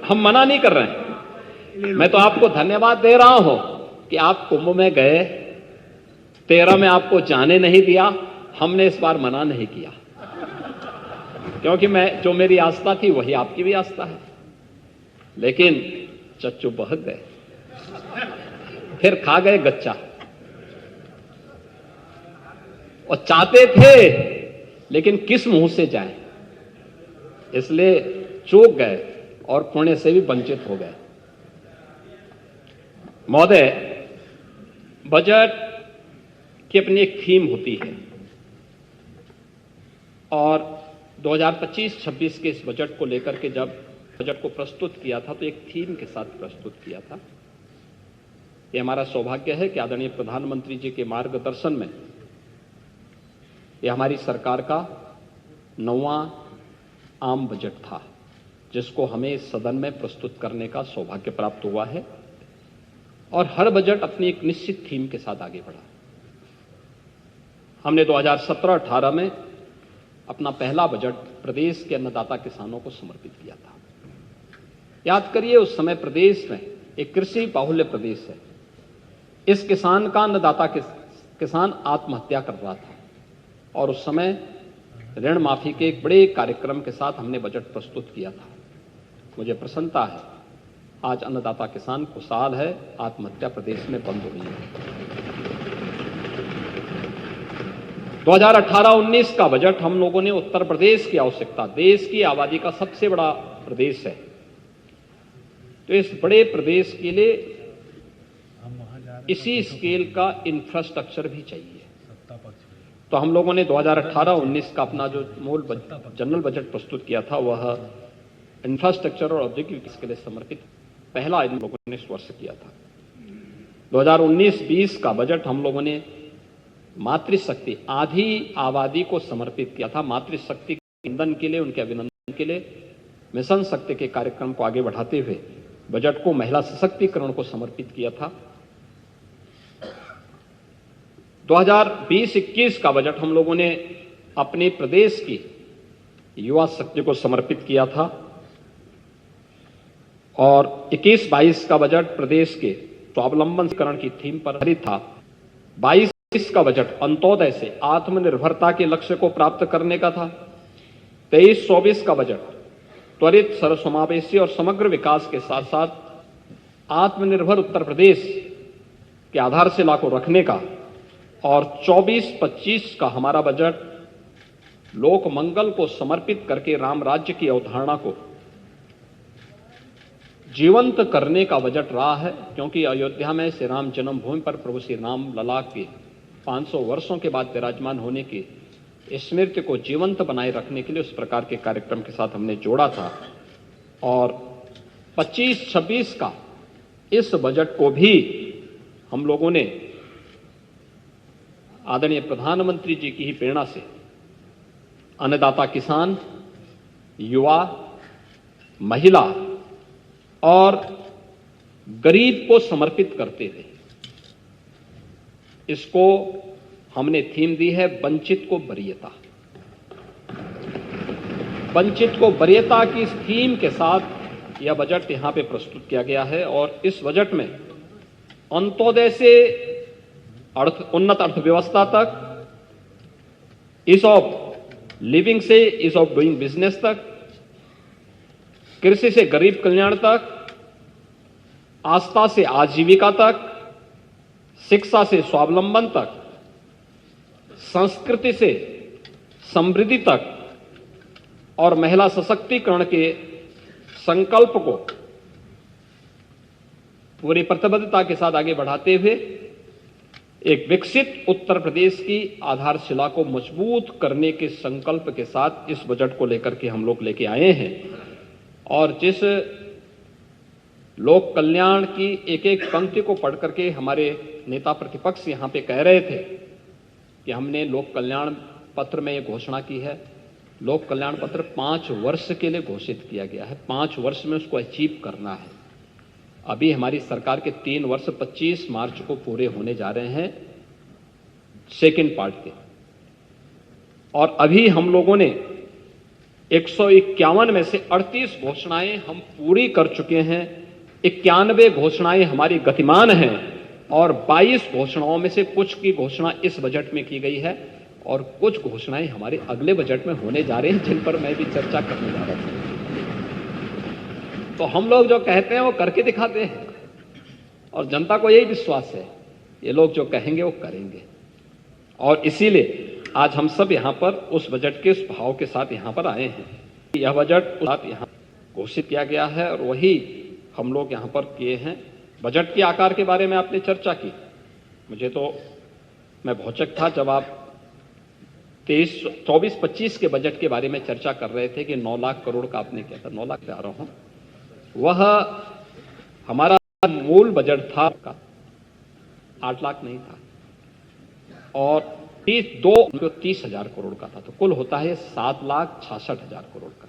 हम मना नहीं कर रहे हैं। मैं तो आपको धन्यवाद दे रहा हूं कि आप कुंभ में गए, 13 में आपको जाने नहीं दिया, हमने इस बार मना नहीं किया, क्योंकि जो मेरी आस्था थी वही आपकी भी आस्था है। लेकिन चच्चू बहक गए, फिर खा गए गच्चा, और चाहते थे लेकिन किस मुंह से जाएं, इसलिए चूक गए और पुण्य से भी वंचित हो गए। महोदय, बजट की अपनी एक थीम होती है, और 2025-26 के इस बजट को लेकर के जब बजट को प्रस्तुत किया था तो एक थीम के साथ प्रस्तुत किया था। ये हमारा सौभाग्य है कि आदरणीय प्रधानमंत्री जी के मार्गदर्शन में ये हमारी सरकार का 9वां आम बजट था, जिसको हमें इस सदन में प्रस्तुत करने का सौभाग्य प्राप्त हुआ है। और हर बजट अपनी एक निश्चित थीम के साथ आगे बढ़ा। हमने 2017-18 में अपना पहला बजट प्रदेश के अन्नदाता किसानों को समर्पित किया था। याद करिए, उस समय प्रदेश में एक कृषि बाहुल्य प्रदेश है। इस किसान का अन्नदाता किसान आत्महत्या कर रहा था, और उस समय ऋण माफी के एक बड़े कार्यक्रम के साथ हमने बजट प्रस्तुत किया था। मुझे प्रसन्नता है, आज अन्नदाता किसान खुशहाल है, आत्महत्या प्रदेश में बंद हुई है। 2018-19 का बजट हम लोगों ने उत्तर प्रदेश की आवश्यकता, देश की आबादी का सबसे बड़ा प्रदेश है, तो इस बड़े प्रदेश के लिए इसी स्केल का इंफ्रास्ट्रक्चर भी चाहिए। तो हम लोगों ने 2018-19 का अपना जो मूल जनरल बजट प्रस्तुत किया था वह इंफ्रास्ट्रक्चर और औद्योगिक विकास के लिए समर्पित पहला इन लोगों ने इस वर्ष किया था। 2019-20 का बजट हम लोगों ने मातृशक्ति, आधी आबादी को समर्पित किया था। मातृशक्ति के ईंधन के लिए, उनके अभिनंदन के लिए मिशन शक्ति के कार्यक्रम को आगे बढ़ाते हुए बजट को महिला सशक्तिकरण को समर्पित किया था। 2020-21 का बजट हम लोगों ने अपने प्रदेश की युवा शक्ति को समर्पित किया था, और 21-22 का बजट प्रदेश के स्वावलंबनकरण की थीम पर आधारित था। 22 का बजट अंत्योदय से आत्मनिर्भरता के लक्ष्य को प्राप्त करने का था। 23-24 का बजट त्वरित, सर्वसमावेशी और समग्र विकास के साथ साथ आत्मनिर्भर उत्तर प्रदेश के आधारशिला को रखने का, और 24-25 का हमारा बजट लोक मंगल को समर्पित करके राम राज्य की अवधारणा को जीवंत करने का बजट रहा है। क्योंकि अयोध्या में श्री राम जन्मभूमि पर प्रभु श्री राम लला के 500 वर्षों के बाद विराजमान होने की स्मृति को जीवंत बनाए रखने के लिए उस प्रकार के कार्यक्रम के साथ हमने जोड़ा था। और 25-26 का इस बजट को भी हम लोगों ने आदरणीय प्रधानमंत्री जी की ही प्रेरणा से अन्नदाता किसान, युवा, महिला और गरीब को समर्पित करते हुए इसको हमने थीम दी है वंचित को वरीयता। वंचित को वरीयता की इस थीम के साथ यह बजट यहां पे प्रस्तुत किया गया है। और इस बजट में अंत्योदय से उन्नत अर्थव्यवस्था तक, ईज ऑफ लिविंग से ईज ऑफ डूइंग बिजनेस तक, कृषि से गरीब कल्याण तक, आस्था से आजीविका तक, शिक्षा से स्वावलंबन तक, संस्कृति से समृद्धि तक, और महिला सशक्तिकरण के संकल्प को पूरी प्रतिबद्धता के साथ आगे बढ़ाते हुए एक विकसित उत्तर प्रदेश की आधारशिला को मजबूत करने के संकल्प के साथ इस बजट को लेकर के हम लोग लेके आए हैं। और जिस लोक कल्याण की एक एक पंक्ति को पढ़ करके हमारे नेता प्रतिपक्ष यहां पे कह रहे थे कि हमने लोक कल्याण पत्र में ये घोषणा की है। लोक कल्याण पत्र 5 वर्ष के लिए घोषित किया गया है, 5 वर्ष में उसको अचीव करना है। अभी हमारी सरकार के 3 वर्ष 25 मार्च को पूरे होने जा रहे हैं सेकेंड पार्ट के, और अभी हम लोगों ने 151 में से 38 घोषणाएं हम पूरी कर चुके हैं, 91 घोषणाएं हमारी गतिमान हैं और 22 घोषणाओं में से कुछ की घोषणा इस बजट में की गई है और कुछ घोषणाएं हमारे अगले बजट में होने जा रही हैं, जिन पर मैं भी चर्चा करने जा रहा हूं। तो हम लोग जो कहते हैं वो करके दिखाते हैं और जनता को यही विश्वास है, ये लोग जो कहेंगे वो करेंगे। और इसीलिए आज हम सब यहां पर उस बजट के उस भाव के साथ यहां पर आए हैं। यह बजट यहां घोषित किया गया है और वही हम लोग यहां पर किए हैं। बजट के आकार के बारे में आपने चर्चा की, मुझे तो मैं भौचक था जब आप 24-25 के बजट के बारे में चर्चा कर रहे थे कि 9 लाख करोड़ का आपने किया था। 9 लाख जा रहा हूं, वह हमारा मूल बजट था का 8 लाख नहीं था और 30,000 करोड़ का था, तो कुल होता है 7,66,000 करोड़ का।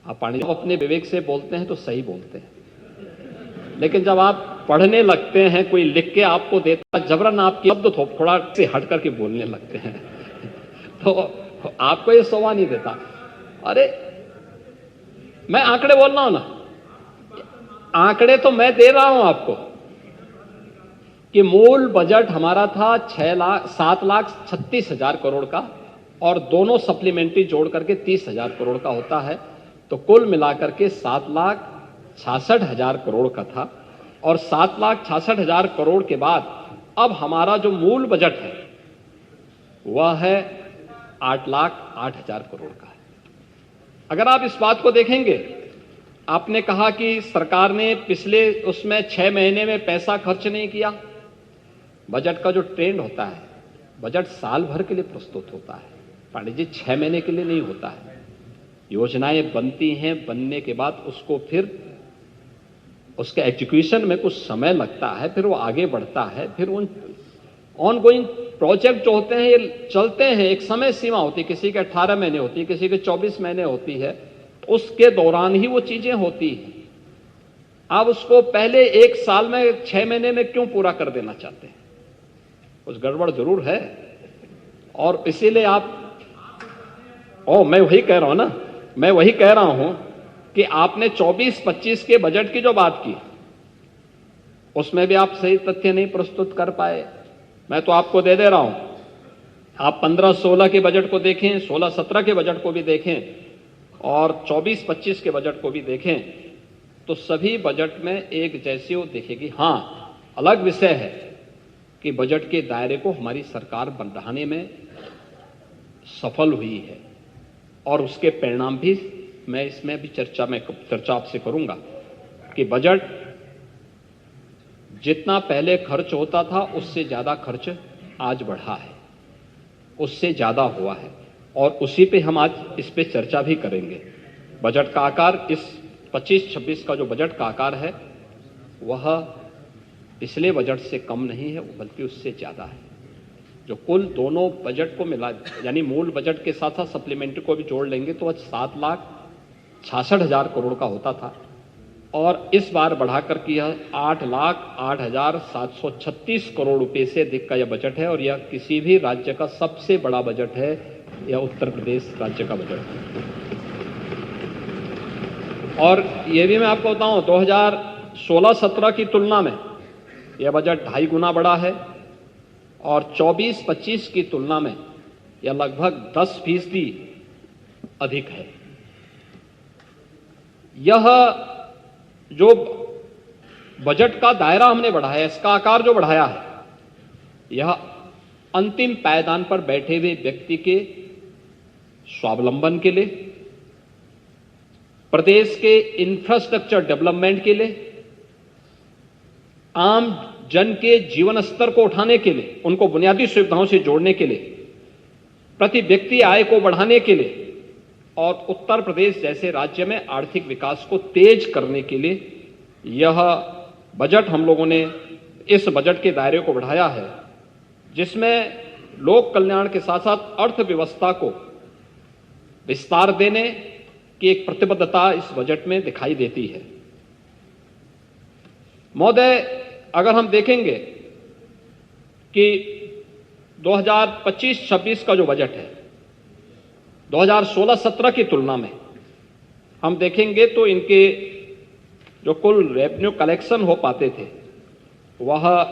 आप पांडे अपने विवेक से बोलते हैं तो सही बोलते हैं, लेकिन जब आप पढ़ने लगते हैं, कोई लिख के आपको देता, जबरन आपके शब्द थोड़ा से हट करके बोलने लगते हैं तो आपको ये शोभा नहीं देता। अरे मैं आंकड़े बोल रहा हूं ना, आंकड़े तो मैं दे रहा हूं आपको कि मूल बजट हमारा था 7,36,000 करोड़ का और दोनों सप्लीमेंट्री जोड़ करके 30,000 करोड़ का होता है, तो कुल मिलाकर के 7,66,000 करोड़ का था। और 7,66,000 करोड़ के बाद अब हमारा जो मूल बजट है वह है 8,08,000 करोड़ का है। अगर आप इस बात को देखेंगे, आपने कहा कि सरकार ने पिछले उसमें 6 महीने में पैसा खर्च नहीं किया। बजट का जो ट्रेंड होता है, बजट साल भर के लिए प्रस्तुत होता है पांडे जी, 6 महीने के लिए नहीं होता है। योजनाएं बनती हैं, बनने के बाद उसको फिर उसके एग्जीक्यूशन में कुछ समय लगता है, फिर वो आगे बढ़ता है, फिर उन ऑनगोइंग प्रोजेक्ट जो होते हैं ये चलते हैं, एक समय सीमा होती है, किसी के 18 महीने होती है, किसी के 24 महीने होती है, उसके दौरान ही वो चीजें होती हैं। आप उसको पहले एक साल में 6 महीने में क्यों पूरा कर देना चाहते हैं? कुछ गड़बड़ जरूर है। और इसीलिए मैं वही कह रहा हूं ना, मैं वही कह रहा हूं कि आपने 24-25 के बजट की जो बात की, उसमें भी आप सही तथ्य नहीं प्रस्तुत कर पाए। मैं तो आपको दे रहा हूं, आप 15-16 के बजट को देखें, 16-17 के बजट को भी देखें और 24-25 के बजट को भी देखें, तो सभी बजट में एक जैसी वो दिखेगी। हां, अलग विषय है कि बजट के दायरे को हमारी सरकार बढ़ाने में सफल हुई है और उसके परिणाम भी मैं इसमें भी चर्चा आपसे करूंगा कि बजट जितना पहले खर्च होता था उससे ज्यादा खर्च आज बढ़ा है, उससे ज्यादा हुआ है और उसी पे हम आज इस पे चर्चा भी करेंगे। बजट का आकार इस 25-26 का जो बजट का आकार है वह पिछले बजट से कम नहीं है, बल्कि उससे ज्यादा है। जो कुल दोनों बजट को मिला, यानी मूल बजट के साथ साथ सप्लीमेंट्री को भी जोड़ लेंगे तो 7,66,000 करोड़ का होता था और इस बार बढ़ाकर के यह 8,08,736 करोड़ रुपए से अधिक का यह बजट है और यह किसी भी राज्य का सबसे बड़ा बजट है। यह उत्तर प्रदेश राज्य का बजट है। और यह भी मैं आपको बताऊं, 2016-17 की तुलना में यह बजट 2.5 गुना बड़ा है और 24-25 की तुलना में यह लगभग 10% अधिक है। यह जो बजट का दायरा हमने बढ़ाया, इसका आकार जो बढ़ाया है, यह अंतिम पायदान पर बैठे हुए व्यक्ति के स्वावलंबन के लिए, प्रदेश के इंफ्रास्ट्रक्चर डेवलपमेंट के लिए, आम जन के जीवन स्तर को उठाने के लिए, उनको बुनियादी सुविधाओं से जोड़ने के लिए, प्रति व्यक्ति आय को बढ़ाने के लिए और उत्तर प्रदेश जैसे राज्य में आर्थिक विकास को तेज करने के लिए यह बजट हम लोगों ने इस बजट के दायरे को बढ़ाया है, जिसमें लोक कल्याण के साथ साथ अर्थव्यवस्था को विस्तार देने की एक प्रतिबद्धता इस बजट में दिखाई देती है। महोदय, अगर हम देखेंगे कि 2025-26 का जो बजट है 2016-17 की तुलना में हम देखेंगे तो इनके जो कुल रेवेन्यू कलेक्शन हो पाते थे वह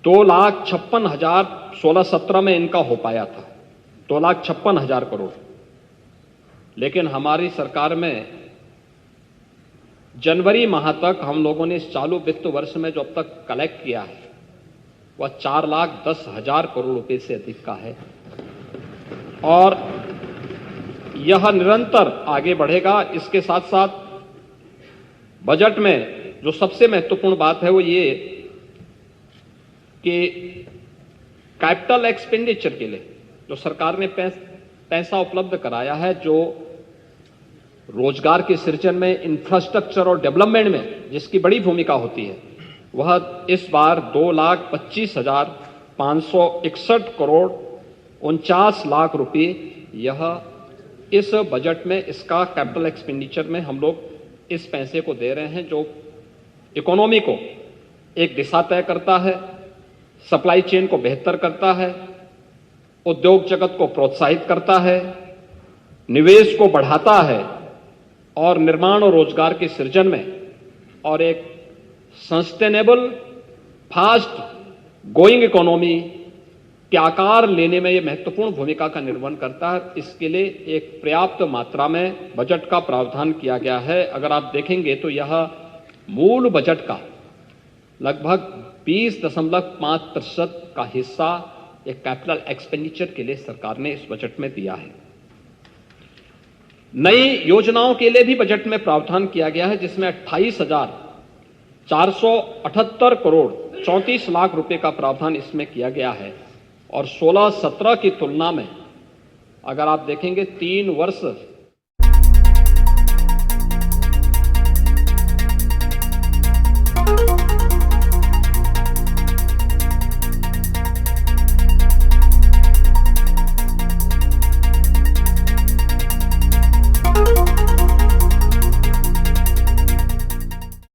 2,56,000 16-17 में इनका हो पाया था, 2,56,000 करोड़। लेकिन हमारी सरकार में जनवरी माह तक हम लोगों ने इस चालू वित्त वर्ष में जो अब तक कलेक्ट किया है वह 4,10,000 करोड़ रुपए से अधिक का है और यह निरंतर आगे बढ़ेगा। इसके साथ साथ बजट में जो सबसे महत्वपूर्ण बात है वो ये कि कैपिटल एक्सपेंडिचर के लिए जो सरकार ने पैसा उपलब्ध कराया है, जो रोजगार के सृजन में, इंफ्रास्ट्रक्चर और डेवलपमेंट में जिसकी बड़ी भूमिका होती है, वह इस बार 2,25,561 करोड़ 49 लाख रुपए यह इस बजट में इसका कैपिटल एक्सपेंडिचर में हम लोग इस पैसे को दे रहे हैं, जो इकोनॉमी को एक दिशा तय करता है, सप्लाई चेन को बेहतर करता है, उद्योग जगत को प्रोत्साहित करता है, निवेश को बढ़ाता है और निर्माण और रोजगार के सृजन में और एक सस्टेनेबल फास्ट गोइंग इकोनॉमी के आकार लेने में यह महत्वपूर्ण भूमिका का निर्वहन करता है। इसके लिए एक पर्याप्त मात्रा में बजट का प्रावधान किया गया है। अगर आप देखेंगे तो यह मूल बजट का लगभग 20.5% का हिस्सा एक कैपिटल एक्सपेंडिचर के लिए सरकार ने इस बजट में दिया है। नई योजनाओं के लिए भी बजट में प्रावधान किया गया है, जिसमें 28,478 करोड़ 34 लाख रुपए का प्रावधान इसमें किया गया है और 16-17 की तुलना में अगर आप देखेंगे 3 वर्ष